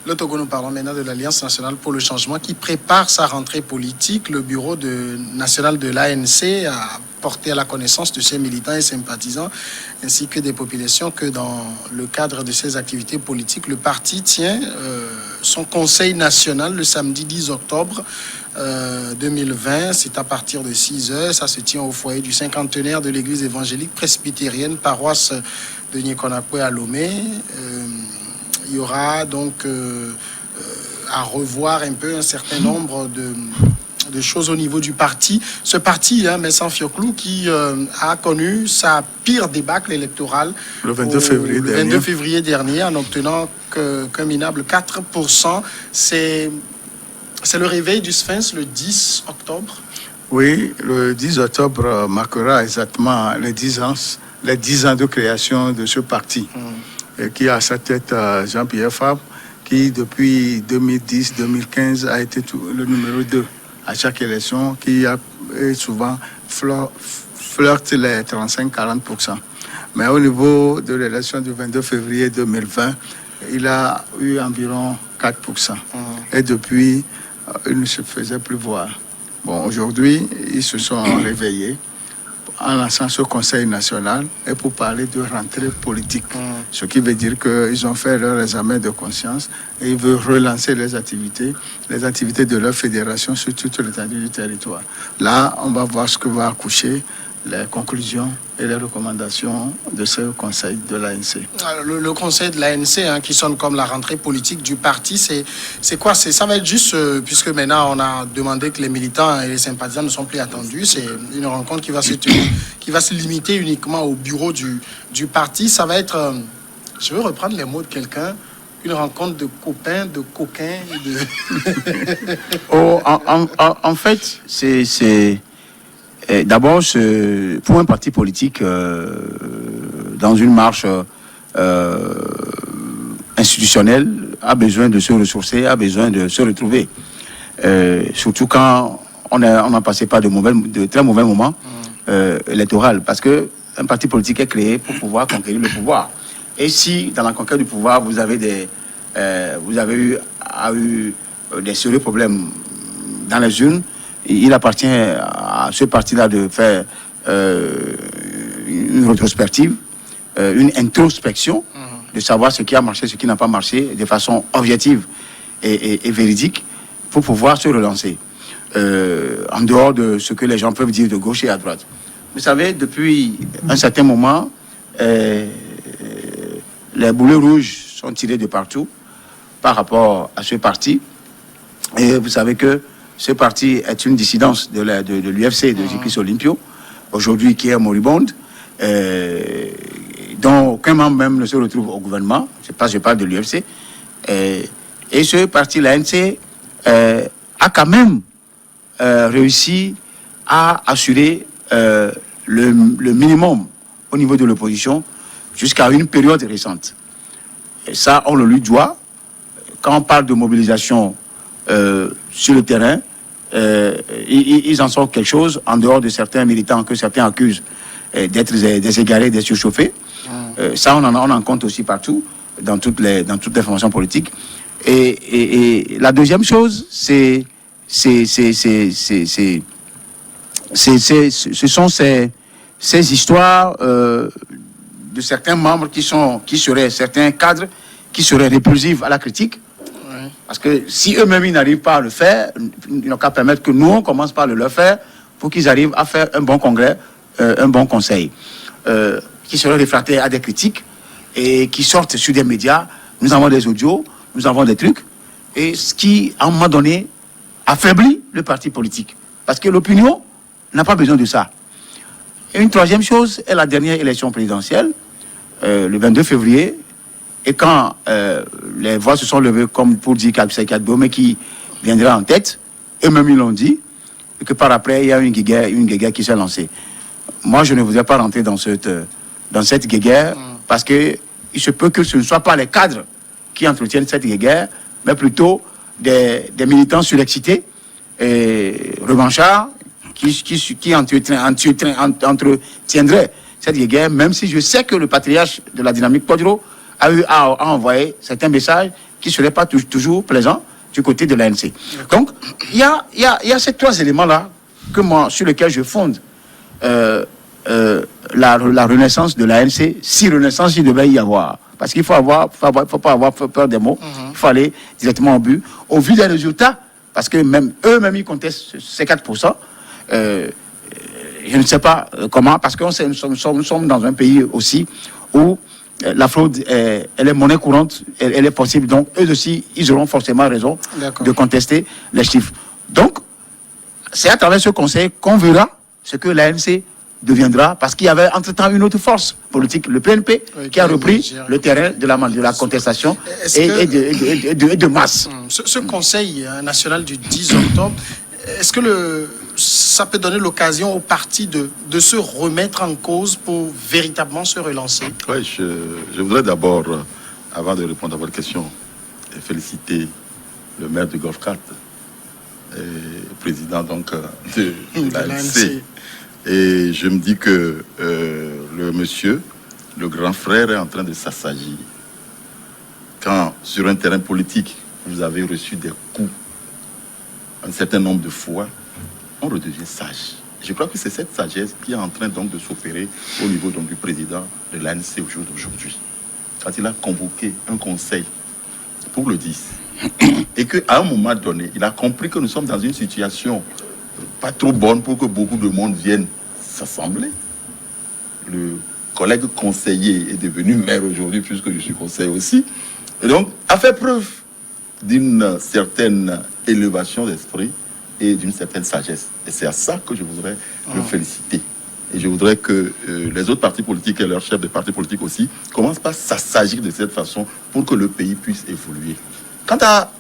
Le Togo, nous parlons maintenant de l'Alliance nationale pour le changement qui prépare sa rentrée politique. Le bureau national de l'ANC a porté à la connaissance de ses militants et sympathisants, ainsi que des populations, que dans le cadre de ses activités politiques, le parti tient son conseil national le samedi 10 octobre 2020. C'est à partir de 6 heures. Ça se tient au foyer du cinquantenaire de l'église évangélique presbytérienne, paroisse de Nikonakwe à Lomé. Il y aura donc à revoir un peu un certain nombre de choses au niveau du parti. Ce parti, Messan Fioclou, qui a connu sa pire débâcle électorale le 22 février dernier en obtenant qu'un minable 4%. C'est le réveil du Sphinx le 10 octobre. Oui, le 10 octobre marquera exactement les 10 ans de création de ce parti. Et qui a à sa tête Jean-Pierre Fabre, qui depuis 2010-2015 a été le numéro 2 à chaque élection, qui a souvent flirte les 35-40%. Mais au niveau de l'élection du 22 février 2020, il a eu environ 4%. Et depuis, il ne se faisait plus voir. Bon, aujourd'hui, ils se sont réveillés en lançant ce conseil national et pour parler de rentrée politique. Ce qui veut dire qu'ils ont fait leur examen de conscience et ils veulent relancer les activités de leur fédération sur toute l'étendue du territoire. Là, on va voir ce que va accoucher les conclusions et les recommandations de ce conseil de l'ANC. Le conseil de l'ANC, qui sonne comme la rentrée politique du parti, c'est quoi? Ça va être juste, puisque maintenant on a demandé que les militants et les sympathisants ne sont plus attendus, c'est une rencontre qui va se tenir, qui va se limiter uniquement au bureau du parti. Ça va être, je veux reprendre les mots de quelqu'un, une rencontre de copains, de coquins. En fait, c'est d'abord, pour un parti politique, dans une marche institutionnelle, a besoin de se ressourcer, a besoin de se retrouver. Surtout quand on a passé par de très mauvais moments électoraux. Parce qu'un parti politique est créé pour pouvoir conquérir le pouvoir. Et si, dans la conquête du pouvoir, vous avez eu des sérieux problèmes dans les urnes, il appartient à ce parti-là de faire une rétrospective, une introspection, de savoir ce qui a marché, ce qui n'a pas marché, de façon objective et véridique, pour pouvoir se relancer. En dehors de ce que les gens peuvent dire de gauche et à droite. Vous savez, depuis un certain moment, les boulets rouges sont tirés de partout par rapport à ce parti. Et vous savez que ce parti est une dissidence de l'UFC, de Jikis Olympio, aujourd'hui qui est moribonde, dont aucun membre même ne se retrouve au gouvernement. Je parle de l'UFC. Et ce parti, l'ANC, a quand même réussi à assurer le minimum au niveau de l'opposition jusqu'à une période récente. Et ça, on le lui doit. Quand on parle de mobilisation sur le terrain, ils en sont quelque chose, en dehors de certains militants que certains accusent d'être des égarés, des surchauffés. Ça, on en compte aussi partout, dans toutes les formations politiques. Et la deuxième chose, ce sont ces histoires de certains membres certains cadres qui seraient répulsifs à la critique. Parce que si eux-mêmes ils n'arrivent pas à le faire, ils n'ont qu'à permettre que nous on commence par le leur faire pour qu'ils arrivent à faire un bon congrès, un bon conseil, qui seraient réfractaires à des critiques et qui sortent sur des médias. Nous avons des audios, nous avons des trucs, et ce qui, à un moment donné, affaiblit le parti politique. Parce que l'opinion n'a pas besoin de ça. Et une troisième chose est la dernière élection présidentielle, le 22 février, et quand les voix se sont levées comme pour dire qu'Abdoulaye Bome qui viendra en tête, eux-mêmes ils l'ont dit, et que par après il y a une guéguerre qui s'est lancée. Moi je ne voudrais pas rentrer dans cette guéguerre, parce que il se peut que ce ne soit pas les cadres qui entretiennent cette guéguerre, mais plutôt des militants surexcités et revanchards qui entretiendraient cette guéguerre, même si je sais que le patriarche de la dynamique Podro a envoyé certains messages qui ne serait pas toujours plaisant du côté de l'ANC. Donc, il y a ces 3 éléments-là sur lesquels je fonde la renaissance de l'ANC, si renaissance il devait y avoir. Parce qu'il faut pas avoir peur des mots, il faut aller directement au but. Au vu des résultats, parce que même eux-mêmes, ils contestent ces 4%, je ne sais pas comment, parce que nous sommes dans un pays aussi où la fraude, elle est monnaie courante, elle est possible. Donc, eux aussi, ils auront forcément raison de contester les chiffres. Donc, c'est à travers ce conseil qu'on verra ce que l'ANC deviendra, parce qu'il y avait entre-temps une autre force politique, le PNP, qui a repris le terrain de la contestation et de masse. Ce conseil national du 10 octobre, est-ce que ça peut donner l'occasion aux partis de se remettre en cause pour véritablement se relancer? Oui, je voudrais d'abord, avant de répondre à votre question, féliciter le maire de Golf 4, président donc de l'ANC. Et je me dis que le monsieur, le grand frère, est en train de s'assagir. Quand sur un terrain politique, vous avez reçu des coups un certain nombre de fois, on redevient sage. Je crois que c'est cette sagesse qui est en train donc de s'opérer au niveau donc, du président de l'ANC au jour d'aujourd'hui. Quand il a convoqué un conseil pour le 10, et qu'à un moment donné, il a compris que nous sommes dans une situation pas trop bonne pour que beaucoup de monde vienne s'assembler. Le collègue conseiller est devenu maire aujourd'hui, puisque je suis conseiller aussi, et donc a fait preuve d'une certaine élévation d'esprit et d'une certaine sagesse. Et c'est à ça que je voudrais le féliciter. Et je voudrais que les autres partis politiques et leurs chefs de partis politiques aussi commencent par s'assagir de cette façon pour que le pays puisse évoluer. Quant à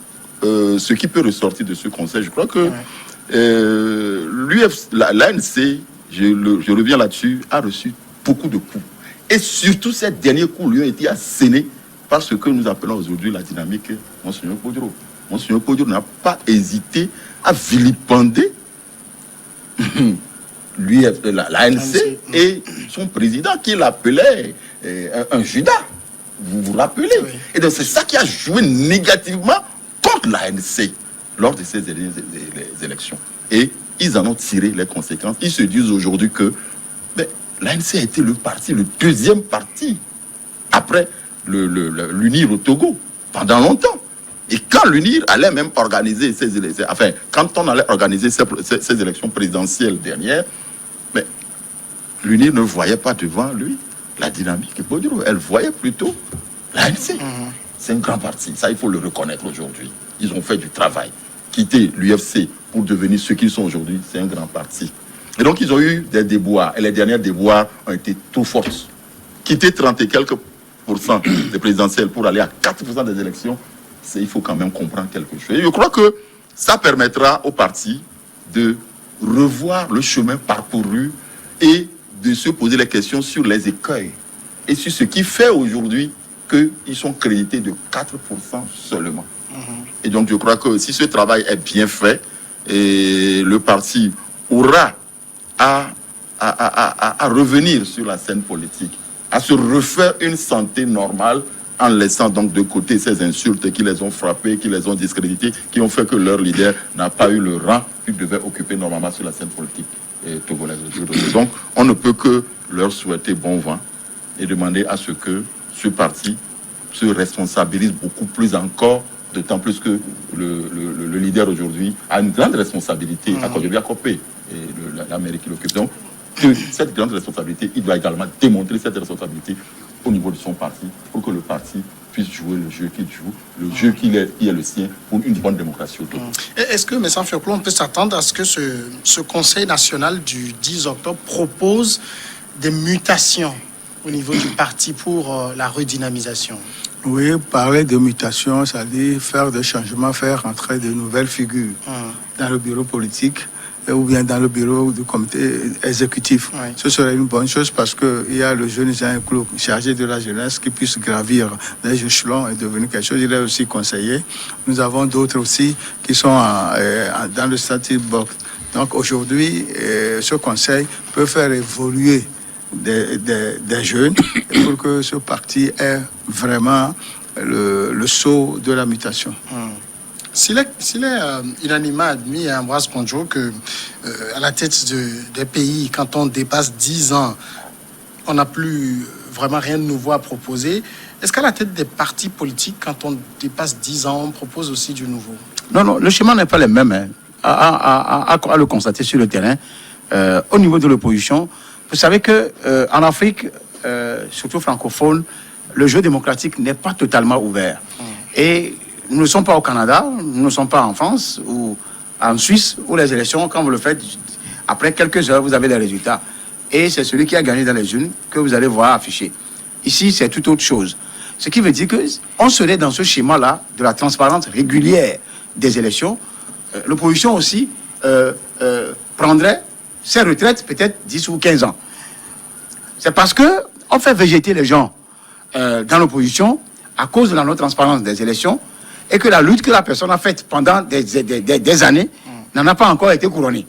ce qui peut ressortir de ce conseil, je crois que l'ANC, je reviens là-dessus, a reçu beaucoup de coups. Et surtout, ces derniers coups lui ont été assénés par ce que nous appelons aujourd'hui la dynamique Monseigneur Kodjo. Monseigneur Kodjo n'a pas hésité à vilipender l'ANC et son président qui l'appelait un Judas. Vous vous rappelez? Oui. Et donc c'est ça qui a joué négativement contre l'ANC lors de ces élections. Et ils en ont tiré les conséquences. Ils se disent aujourd'hui que l'ANC a été le deuxième parti après l'UNIR au Togo pendant longtemps. Et quand l'UNIR allait même organiser ces élections, enfin, quand on allait organiser ces élections présidentielles dernières, l'UNIR ne voyait pas devant lui la dynamique. Elle voyait plutôt l'ANC. C'est un grand parti, ça il faut le reconnaître aujourd'hui. Ils ont fait du travail. Quitter l'UFC pour devenir ce qu'ils sont aujourd'hui, c'est un grand parti. Et donc ils ont eu des déboires, et les dernières déboires ont été trop fortes. Quitter 30 et quelques % des présidentielles pour aller à 4% des élections, il faut quand même comprendre quelque chose. Et je crois que ça permettra aux partis de revoir le chemin parcouru et de se poser les questions sur les écueils et sur ce qui fait aujourd'hui qu'ils sont crédités de 4% seulement. Et donc je crois que si ce travail est bien fait, et le parti aura à revenir sur la scène politique, à se refaire une santé normale, en laissant donc de côté ces insultes qui les ont frappés, qui les ont discrédités, qui ont fait que leur leader n'a pas eu le rang qu'il devait occuper normalement sur la scène politique togolaise. Donc on ne peut que leur souhaiter bon vent et demander à ce que ce parti se responsabilise beaucoup plus encore, d'autant plus que le leader aujourd'hui a une grande responsabilité à cause de l'ACOP et l'Amérique qui l'occupe. Donc cette grande responsabilité, il doit également démontrer cette responsabilité au niveau de son parti, pour que le parti puisse jouer le jeu qu'il joue, le jeu qui est le sien pour une bonne démocratie autour. Est-ce que, M. Fioclo, on peut s'attendre à ce que ce Conseil national du 10 octobre propose des mutations au niveau du parti pour la redynamisation? Oui, parler de mutation, c'est-à-dire faire des changements, faire rentrer de nouvelles figures dans le bureau politique ou bien dans le bureau du comité exécutif. Oui. Ce serait une bonne chose parce qu'il y a le jeune Jean Claude chargé de la jeunesse qui puisse gravir les échelons et devenir quelque chose. Il est aussi conseiller. Nous avons d'autres aussi qui sont dans le statut box. Donc aujourd'hui, ce conseil peut faire évoluer des jeunes pour que ce parti ait vraiment le sceau de la mutation. S'il est unanimement admis à Ambroise Condjo que à la tête des pays, quand on dépasse 10 ans, on n'a plus vraiment rien de nouveau à proposer, est-ce qu'à la tête des partis politiques, quand on dépasse 10 ans, on propose aussi du nouveau? Non, le chemin n'est pas le même. Hein. À le constater sur le terrain, au niveau de l'opposition, vous savez que en Afrique, surtout francophone, le jeu démocratique n'est pas totalement ouvert. Et nous ne sommes pas au Canada, nous ne sommes pas en France ou en Suisse, où les élections, quand vous le faites, après quelques heures, vous avez les résultats. Et c'est celui qui a gagné dans les urnes que vous allez voir affiché. Ici, c'est tout autre chose. Ce qui veut dire qu'on serait dans ce schéma-là de la transparence régulière des élections. L'opposition aussi prendrait ses retraites peut-être 10 ou 15 ans. C'est parce qu'on fait végéter les gens dans l'opposition à cause de la non-transparence des élections et que la lutte que la personne a faite pendant des années n'en a pas encore été couronnée.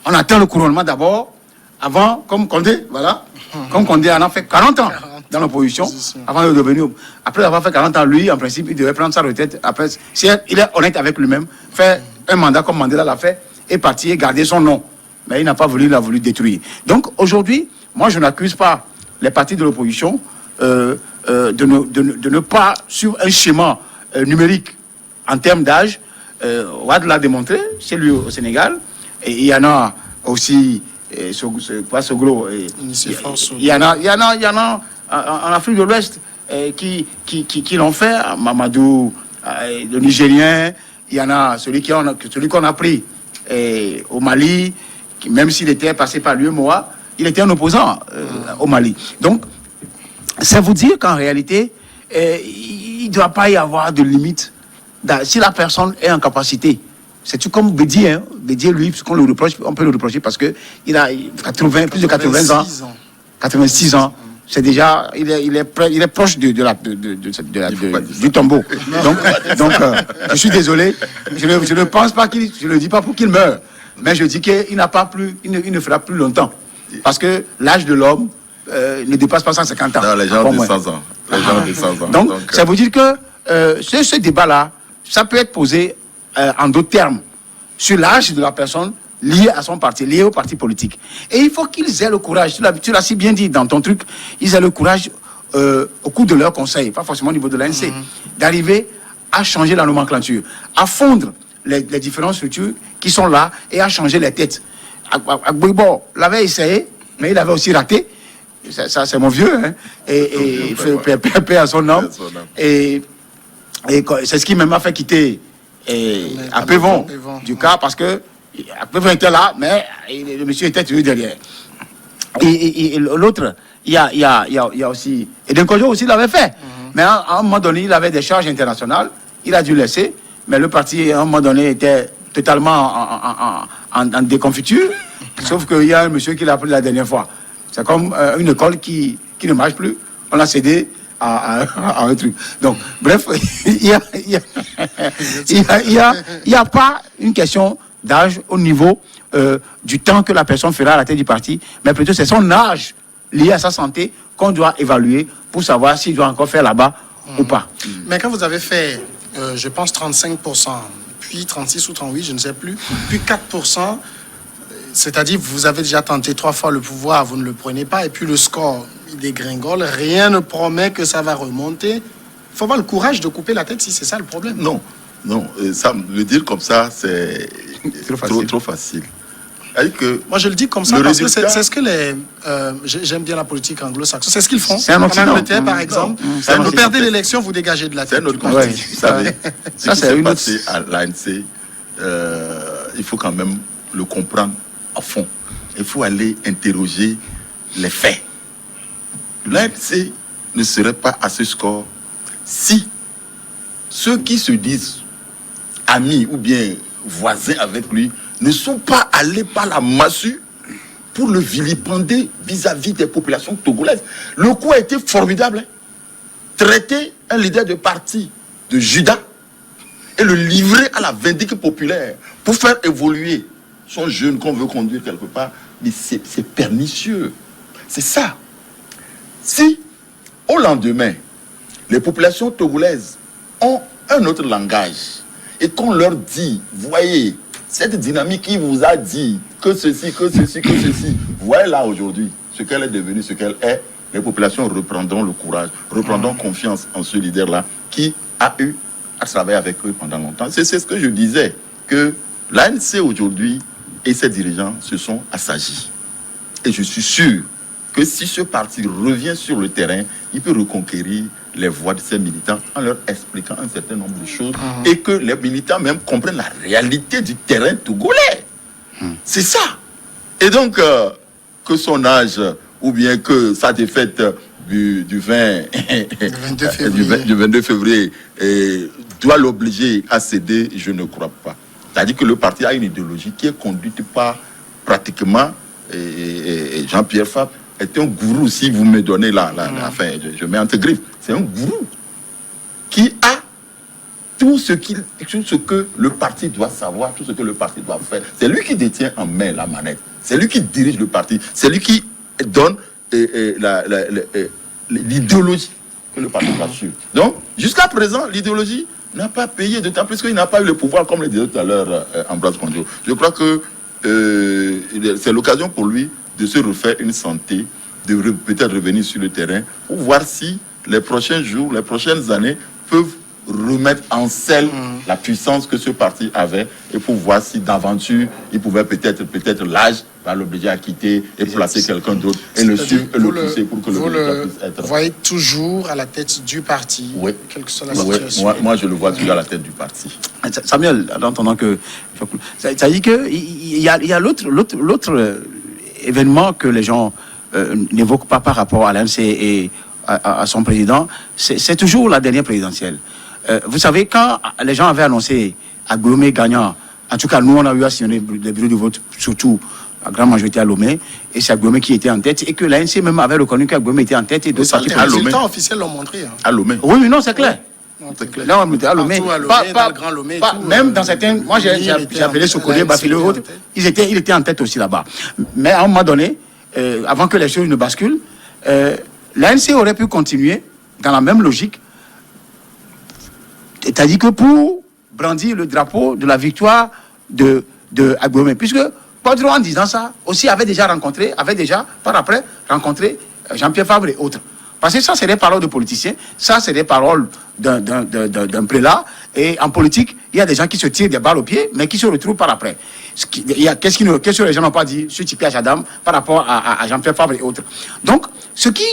On attend le couronnement d'abord, avant, comme Condé, voilà. Comme Condé en a fait 40 ans dans l'opposition, avant de devenir... Après avoir fait 40 ans, lui, en principe, il devait prendre sa retraite. Après, si il est honnête avec lui-même, faire un mandat comme Mandela l'a fait, et partir et garder son nom. Mais il n'a pas voulu, il a voulu détruire. Donc, aujourd'hui, moi, je n'accuse pas les partis de l'opposition de ne pas, sur un schéma numérique en termes d'âge, Wade l'a démontré, chez lui au Sénégal, et il y en a aussi, ce gros, il y en a en Afrique de l'Ouest qui l'ont fait, Mamadou, le Nigérien, il y en a celui qu'on a pris au Mali, même s'il était passé par l'UEMOA, il était un opposant au Mali. Donc, c'est vous dire qu'en réalité, il ne doit pas y avoir de limite. Si la personne est en capacité, c'est tout comme Bédier, hein. Bédier, lui, on peut le reprocher parce qu'il a plus de 80 ans. 86 ans. C'est déjà, il est proche du tombeau. Donc, je suis désolé. Je ne pense pas je ne dis pas pour qu'il meure, mais je dis qu'il n'a pas plus, il ne fera plus longtemps. Parce que l'âge de l'homme ne dépasse pas 150 ans. Non, les gens de 100 ans. Les gens de 100 ans. Donc, ça veut dire que ce débat-là, ça peut être posé en d'autres termes sur l'âge de la personne lié à son parti, lié au parti politique. Et il faut qu'ils aient le courage, tu l'as si bien dit dans ton truc, ils aient le courage au cours de leur conseil, pas forcément au niveau de l'ANC, d'arriver à changer la nomenclature, à fondre les différentes structures qui sont là et à changer les têtes. Agboibo l'avait essayé, mais il avait aussi raté. Ça c'est mon vieux, hein. Et il fait paix à son nom. Et c'est ce qui m'a fait quitter à Pévon du cas, parce que Pévon était là, mais le monsieur était toujours derrière. Et l'autre, il y a aussi... Et Denkojo aussi l'avait fait. Mais à un moment donné, il avait des charges internationales. Il a dû laisser. Mais le parti, à un moment donné, était totalement en déconfiture. Sauf qu'il y a un monsieur qui l'a pris la dernière fois. C'est comme une école qui ne marche plus. On l'a cédé à un truc. Donc, bref, il n'y a pas une question d'âge au niveau du temps que la personne fera à la tête du parti, mais plutôt c'est son âge lié à sa santé qu'on doit évaluer pour savoir s'il doit encore faire là-bas ou pas. Mais quand vous avez fait, je pense, 35%, puis 36 ou 38, je ne sais plus, puis 4%, c'est-à-dire vous avez déjà tenté 3 fois le pouvoir, vous ne le prenez pas, et puis le score, il dégringole, rien ne promet que ça va remonter. Il faut avoir le courage de couper la tête si c'est ça le problème. Non, ça, le dire comme ça, c'est trop facile. Que moi, je le dis comme ça parce que c'est ce que j'aime bien la politique anglo-saxonne. C'est ce qu'ils font. C'est un Occident. En Angleterre, par exemple. Vous perdez l'élection, vous dégagez de la tête. C'est notre politique. Vous savez, ça, c'est une passé à l'ANC. Il faut quand même le comprendre à fond. Il faut aller interroger les faits. L'ANC ne serait pas à ce score si ceux qui se disent amis ou bien voisins avec lui ne sont pas allés par la massue pour le vilipender vis-à-vis des populations togolaises. Le coup a été formidable. Traiter un leader de parti de Judas et le livrer à la vindicte populaire pour faire évoluer son jeune qu'on veut conduire quelque part, mais c'est pernicieux. C'est ça. Si, au lendemain, les populations togolaises ont un autre langage. Et qu'on leur dit, voyez, cette dynamique qui vous a dit que ceci, voyez là aujourd'hui ce qu'elle est devenue, ce qu'elle est, les populations reprendront le courage, reprendront confiance en ce leader-là qui a eu à travailler avec eux pendant longtemps. C'est ce que je disais, que l'ANC aujourd'hui et ses dirigeants se sont assagis. Et je suis sûr que si ce parti revient sur le terrain, il peut reconquérir les voix de ses militants en leur expliquant un certain nombre de choses et que les militants même comprennent la réalité du terrain togolais. C'est ça. Et donc, que son âge ou bien que sa défaite du 22 février doit l'obliger à céder, je ne crois pas. C'est-à-dire que le parti a une idéologie qui est conduite par pratiquement Jean-Pierre Fabre est un gourou, si vous me donnez enfin, je mets entre griffes, c'est un gourou qui a tout ce que le parti doit savoir, tout ce que le parti doit faire. C'est lui qui détient en main la manette, c'est lui qui dirige le parti, c'est lui qui donne l'idéologie que le parti va suivre. Donc, jusqu'à présent, l'idéologie n'a pas payé, d'autant plus qu'il n'a pas eu le pouvoir, comme le disait tout à l'heure Ambroise Konjo. Je crois que c'est l'occasion pour lui de se refaire une santé, de peut-être revenir sur le terrain pour voir si les prochains jours, les prochaines années peuvent remettre en selle la puissance que ce parti avait et pour voir si d'aventure il pouvait peut-être l'âge va l'obliger à quitter et placer quelqu'un d'autre et le suivre et le pousser pour que le résultat puisse être. Vous voyez toujours à la tête du parti, oui. Quelle que soit la situation. Moi, je le vois toujours à la tête du parti. Samuel, en entendant que... Ça dit qu'il y a l'autre événement que les gens n'évoquent pas par rapport à l'ANC et à son président, c'est toujours la dernière présidentielle. Vous savez, quand les gens avaient annoncé à Lomé gagnant, en tout cas, nous, on a eu à signer les bureaux de vote, surtout la grande majorité à Lomé, et c'est Lomé qui était en tête, et que l'ANC même avait reconnu que Lomé était en tête, et d'autres partis. Les résultats officiels l'ont montré. À Lomé. Oui, mais non, c'est clair. Là, on était à Lomé. Même dans certains... Moi, j'ai appelé Sokodé, Bafile, autres. Il était en tête aussi là-bas. Mais à un moment donné, avant que les choses ne basculent, l'ANC aurait pu continuer dans la même logique. C'est-à-dire que pour brandir le drapeau de la victoire de Agbomé, puisque Podro, en disant ça, aussi avait déjà par après rencontré Jean-Pierre Fabre et autres. Parce que ça, c'est des paroles de politiciens, ça, c'est des paroles d'un prélat. Et en politique, il y a des gens qui se tirent des balles aux pieds, mais qui se retrouvent par après. Qu'est-ce que les gens n'ont pas dit sur Tipi Achadam par rapport à Jean-Pierre Fabre et autres. Donc, ce qui,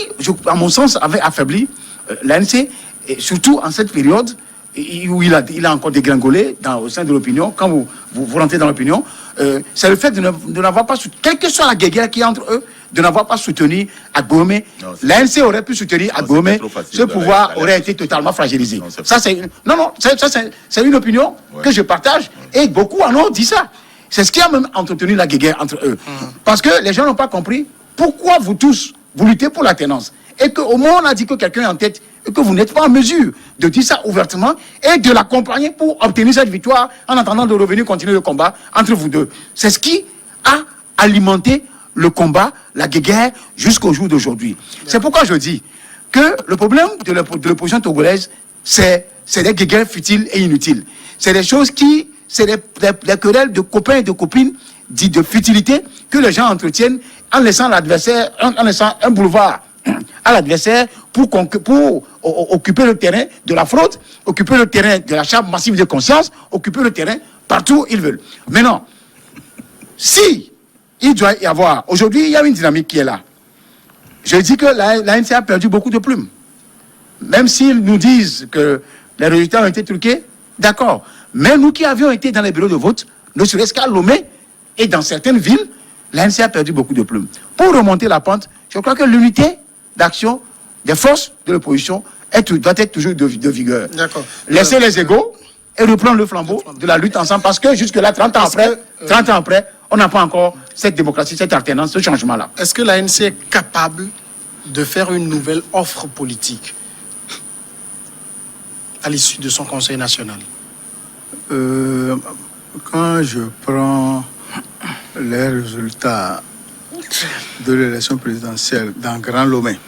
à mon sens, avait affaibli l'ANC, et surtout en cette période où il a encore dégringolé au sein de l'opinion, quand vous rentrez dans l'opinion, c'est le fait de n'avoir pas soutenu, quelle que soit la guerre qui est entre eux, de n'avoir pas soutenu Agbomé. L'ANC aurait pu soutenir Agbomé, ce pouvoir aurait été totalement fragilisé. C'est une opinion que je partage, et beaucoup en ont dit ça. C'est ce qui a même entretenu la guerre entre eux. Parce que les gens n'ont pas compris pourquoi vous tous, vous luttez pour la tenance. Et qu'au moment où on a dit que quelqu'un est en tête, et que vous n'êtes pas en mesure de dire ça ouvertement et de l'accompagner pour obtenir cette victoire en attendant de revenir continuer le combat entre vous deux. C'est ce qui a alimenté le combat, la guerre, jusqu'au jour d'aujourd'hui. C'est pourquoi je dis que le problème de l'opposition togolaise, c'est des guerres futiles et inutiles. C'est des choses c'est des querelles de copains et de copines dites de futilité que les gens entretiennent en laissant l'adversaire, en laissant un boulevard à l'adversaire pour occuper le terrain de la fraude, occuper le terrain de l'achat massif de conscience, occuper le terrain partout où ils veulent. Maintenant, si il doit y avoir... Aujourd'hui, il y a une dynamique qui est là. Je dis que l'ANC a perdu beaucoup de plumes. Même s'ils nous disent que les résultats ont été truqués, d'accord. Mais nous qui avions été dans les bureaux de vote, ne serait-ce qu'à Lomé et dans certaines villes, l'ANC a perdu beaucoup de plumes. Pour remonter la pente, je crois que l'unité d'action des forces de l'opposition doit être toujours de vigueur. D'accord. Laisser les égos et reprendre le flambeau de la lutte ensemble, parce que jusque-là, 30 ans après, on n'a pas encore cette démocratie, cette alternance, ce changement-là. Est-ce que l'ANC est capable de faire une nouvelle offre politique à l'issue de son Conseil national? Quand je prends les résultats de l'élection présidentielle dans Grand Lomé,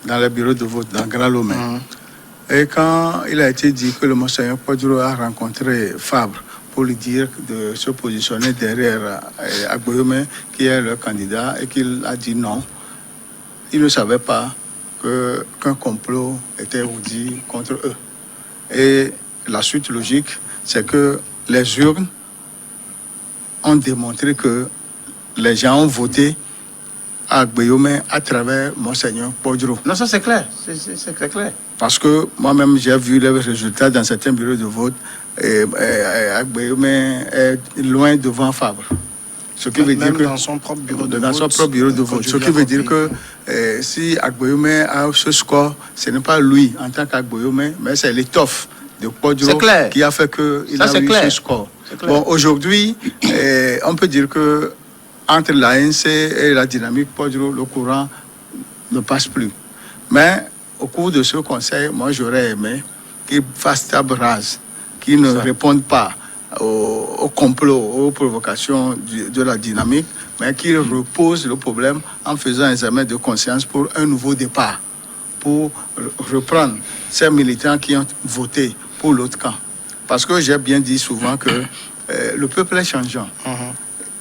dans les bureaux de vote dans Grand Lomé, Et quand il a été dit que le Monseigneur Podjoro a rencontré Fabre pour lui dire de se positionner derrière Agboyome, qui est le candidat, et qu'il a dit non, il ne savait pas qu'un complot était ourdi contre eux. Et la suite logique, c'est que les urnes ont démontré que les gens ont voté à Agboyome à travers Monseigneur Podjoro. Non, ça c'est clair. C'est très clair. Parce que moi-même, j'ai vu les résultats dans certains bureaux de vote et Agboyome est loin devant Fabre. Ce qui veut dire que dans son propre bureau de dans vote. son propre bureau de vote. Ce qui veut dire que si Agboyome a ce score, ce n'est pas lui en tant qu'Agboyome, mais c'est l'étoffe de Podjoro qui a fait qu'il a eu ce score. Bon, aujourd'hui, on peut dire que entre l'ANC et la dynamique Podjoro, le courant ne passe plus. Mais au cours de ce conseil, moi j'aurais aimé qu'il fasse table rase, qu'il ne réponde pas au complot, aux provocations de la dynamique, mais qu'il repose le problème en faisant un examen de conscience pour un nouveau départ, pour reprendre ces militants qui ont voté pour l'autre camp. Parce que j'ai bien dit souvent que le peuple est changeant.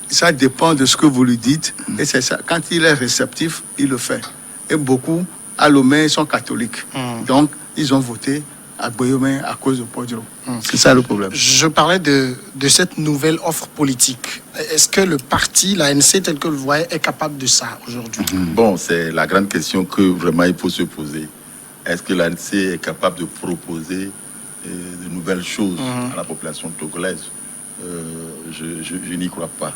Ça dépend de ce que vous lui dites, et c'est ça. Quand il est réceptif, il le fait. Et beaucoup, à Lomé, sont catholiques. Donc, ils ont voté à Agboyome à cause de Podjoro. C'est ça le problème. Je parlais de cette nouvelle offre politique. Est-ce que le parti, l'ANC, tel que vous le voyez, est capable de ça aujourd'hui? Bon, c'est la grande question que vraiment il faut se poser. Est-ce que l'ANC est capable de proposer de nouvelles choses à la population togolaise? Je n'y crois pas.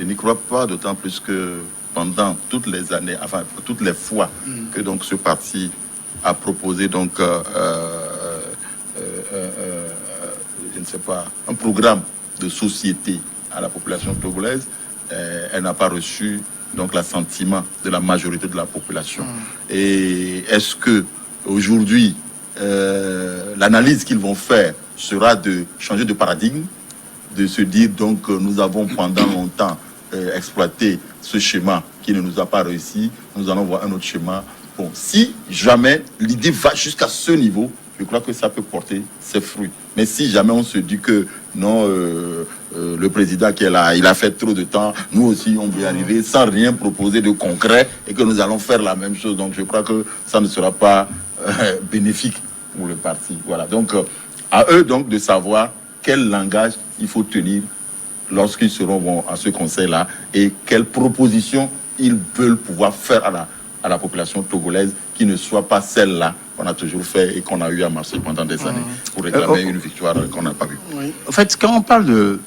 Je n'y crois pas, d'autant plus que pendant toutes les années, enfin toutes les fois que donc ce parti a proposé donc je ne sais pas, un programme de société à la population togolaise, elle n'a pas reçu donc l'assentiment de la majorité de la population. Et est-ce que aujourd'hui l'analyse qu'ils vont faire sera de changer de paradigme, de se dire donc nous avons pendant longtemps exploité ce schéma qui ne nous a pas réussi, nous allons voir un autre schéma. Bon, si jamais l'idée va jusqu'à ce niveau, je crois que ça peut porter ses fruits. Mais si jamais on se dit que non, le président qui est là, il a fait trop de temps, nous aussi on peut y arriver sans rien proposer de concret et que nous allons faire la même chose. Donc je crois que ça ne sera pas bénéfique pour le parti. Voilà. Donc à eux donc de savoir quel langage il faut tenir lorsqu'ils seront à ce conseil-là et quelles propositions ils veulent pouvoir faire à la population togolaise qui ne soit pas celle-là qu'on a toujours fait et qu'on a eu à marcher pendant des années pour réclamer une victoire qu'on n'a pas vue. Oui. En fait, quand on parle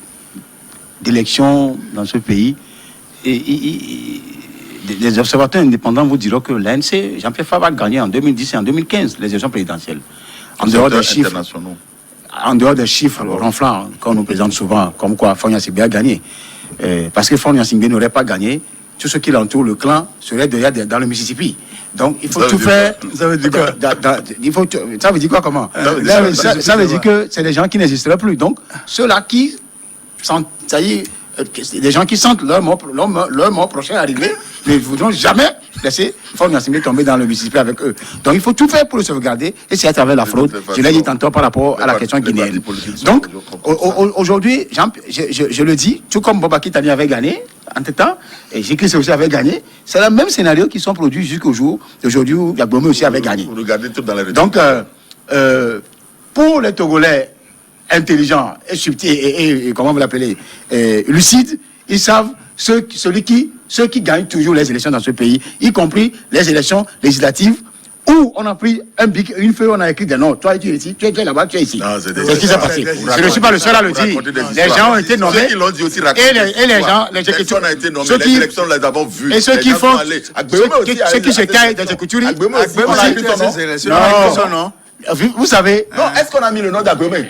d'élections dans ce pays, les observateurs indépendants vous diront que l'ANC, Jean-Pierre Fabre a gagné en 2010 et en 2015 les élections présidentielles. En dehors des chiffres ronflants qu'on nous présente souvent, comme quoi Fonia Sibé a gagné. Parce que Fonia Sibé n'aurait pas gagné, tout ce qui l'entoure, le clan, serait déjà dans le Mississippi. Donc, il faut tout faire. Ça veut dire quoi? Ça veut dire quoi, comment? Ça veut dire que c'est des gens qui n'existeraient plus. Donc, ceux-là qui sentent, ça y est, des gens qui sentent leur mort prochain arriver, ne voudront jamais laisser Fonia Sibé tomber dans le Mississippi avec eux. Donc, il faut tout faire pour le sauvegarder, et c'est à travers la fraude. Je l'ai dit tantôt par rapport à la question guinéenne. Donc, aujourd'hui, je le dis, tout comme Bobaki Tani avait gagné, entre-temps, et Jékris aussi avait gagné, c'est le même scénario qui sont produits jusqu'au jour d'aujourd'hui où Yagboyome aussi avait gagné. Regardez tout dans les Donc, pour les Togolais intelligents et subtils et comment vous l'appelez, lucides, ils savent ceux qui gagnent toujours les élections dans ce pays, y compris les élections législatives, où on a pris un bic, une feuille, on a écrit des noms. Toi, tu es ici, tu es là-bas, tu es ici. C'est ce qui s'est passé. Je ne suis pas le seul à le dire. Les gens ont été nommés. Ceux qui l'ont dit aussi Et les gens, les personnes ont été nommées, les élections, nous les avons vues. Et ceux qui font, ceux qui se taillent dans les couturiers. On a écrit son nom. Vous savez. Non, est-ce qu'on a mis le nom d'Agboyome?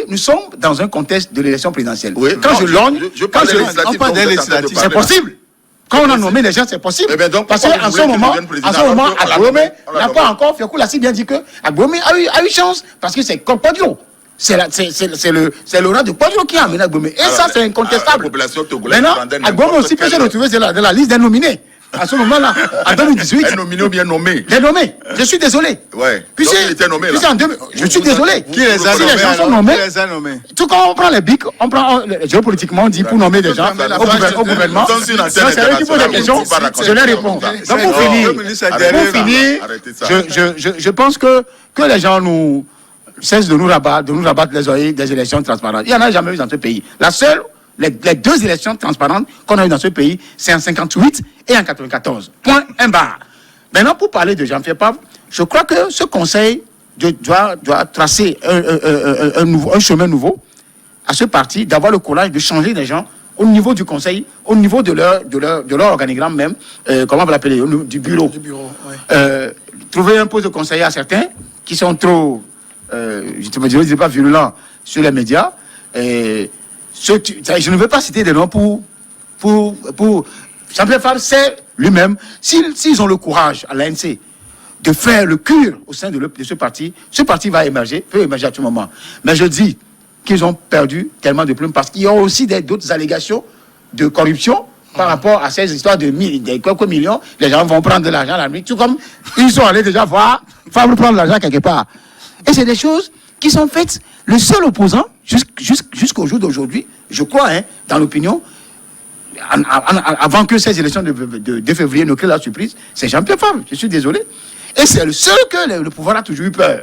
Nous sommes dans un contexte de l'élection présidentielle. Oui, quand je lorgne, c'est possible. Quand on a nommé les gens, c'est possible. Parce qu'en ce moment, Agboyome n'a pas encore fait. Koula si bien dit que Agboyome a eu chance parce que c'est comme Podjoro. C'est le rang de Podjoro qui a amené Agboyome. Et ça, c'est incontestable. Maintenant, Agboyome aussi peut se retrouver dans la liste des nominés. à ce moment-là, en 2018. Un nominé ou bien nommé? Les nommés, je suis désolé. Ouais. Puis Donc, c'est- il était nommé puis là. je suis désolé. Qui les a Si les nommés gens sont alors? nommés, Qui les a nommés? tout quand on prend les bics, géopolitiquement, on dit pour nommer des gens au gouvernement. Dans une antenne Non, c'est eux qui posent des questions, internationale, je leur réponds. c'est Donc pour ça. finir, Le ministre a derrière, Arrêtez ça. je pense que les gens nous cessent de nous rabattre les oreilles des élections transparentes. Il n'y en a jamais eu dans ce pays. La seule, les deux élections transparentes qu'on a eues dans ce pays, c'est en 58 et en 94. Point, un bar. Maintenant, pour parler de Jean-Pierre Papes, je crois que ce conseil doit tracer un chemin nouveau à ce parti, d'avoir le courage de changer les gens au niveau du conseil, au niveau de leur organigramme même, comment on va l'appeler, du bureau. Du bureau, ouais. Trouver un poste de conseiller à certains qui sont trop, je ne dirais pas virulents sur les médias. Je ne veux pas citer des noms pour Jean-Pierre Papes, c'est lui-même, s'ils ont le courage à l'ANC de faire le cure au sein de ce parti va émerger, peut émerger à tout moment. Mais je dis qu'ils ont perdu tellement de plumes parce qu'il y a aussi d'autres allégations de corruption par rapport à ces histoires de quelques millions. Les gens vont prendre de l'argent la nuit, tout comme ils sont allés déjà voir Fabre prendre l'argent quelque part. Et c'est des choses qui sont faites. Le seul opposant, jusqu'au jour d'aujourd'hui, je crois, dans l'opinion, avant que ces élections de février ne créent la surprise, c'est Jean-Pierre Papes. Je suis désolé. Et c'est le seul que le pouvoir a toujours eu peur.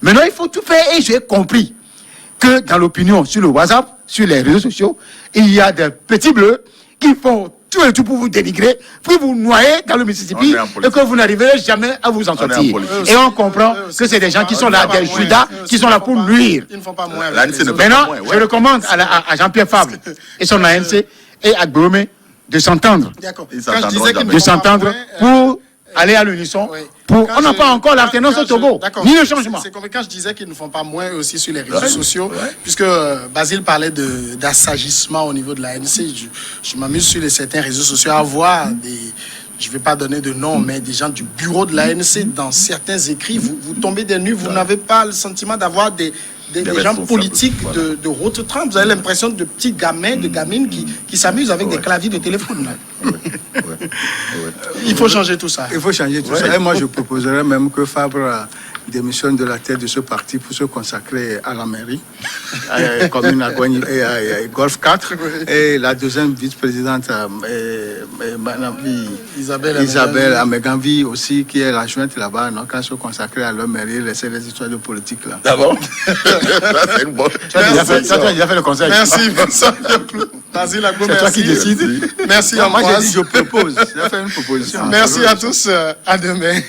Maintenant, il faut tout faire. Et j'ai compris que dans l'opinion, sur le WhatsApp, sur les réseaux sociaux, il y a des petits bleus qui font tout et tout pour vous dénigrer, pour vous noyer dans le Mississippi, et que vous n'arriverez jamais à vous en sortir. Et on comprend que c'est des gens qui sont là, des Judas, qui sont là pour nuire. Ils ne font pas moins. Maintenant, je recommande à Jean-Pierre Papes et son ANC et à Gbome de s'entendre. D'accord. Ils Quand je s'entendront disais qu'ils jamais. ne De font pas s'entendre moins, pour aller à l'unisson. oui. On Quand n'a je- pas encore l'alternance quand au Togo, d'accord. ni le changement. C'est comme quand je disais qu'ils ne font pas moins eux aussi sur les réseaux sociaux, puisque Basile parlait d'assagissement au niveau de la ANC. Je m'amuse sur certains réseaux sociaux à voir des, je ne vais pas donner de nom, mais des gens du bureau de l'ANC dans certains écrits. Vous tombez des nues, vous n'avez pas le sentiment d'avoir des gens responsables, politiques voilà. de haute trempe. Vous avez l'impression de petits gamins, de gamines qui s'amusent avec des claviers de téléphone. là. Il faut changer tout ça. Il faut changer tout ça. Et moi, je proposerais même que Fabre démissionne de la tête de ce parti pour se consacrer à la mairie, commune à Gogne et à Golf 4. Et la deuxième vice-présidente, Madame Isabelle Ameganvi aussi, qui est l'adjointe là-bas, donc à se consacrer à leur mairie, laisser les histoires de politique là. D'abord, c'est une bonne. Tu as déjà fait le conseil. Merci, Vincent. Vas-y, la go, C'est toi qui merci. décides. Merci, Moi, j'ai Ambroise. dit, je propose. J'ai fait une proposition. Merci à tous. À demain.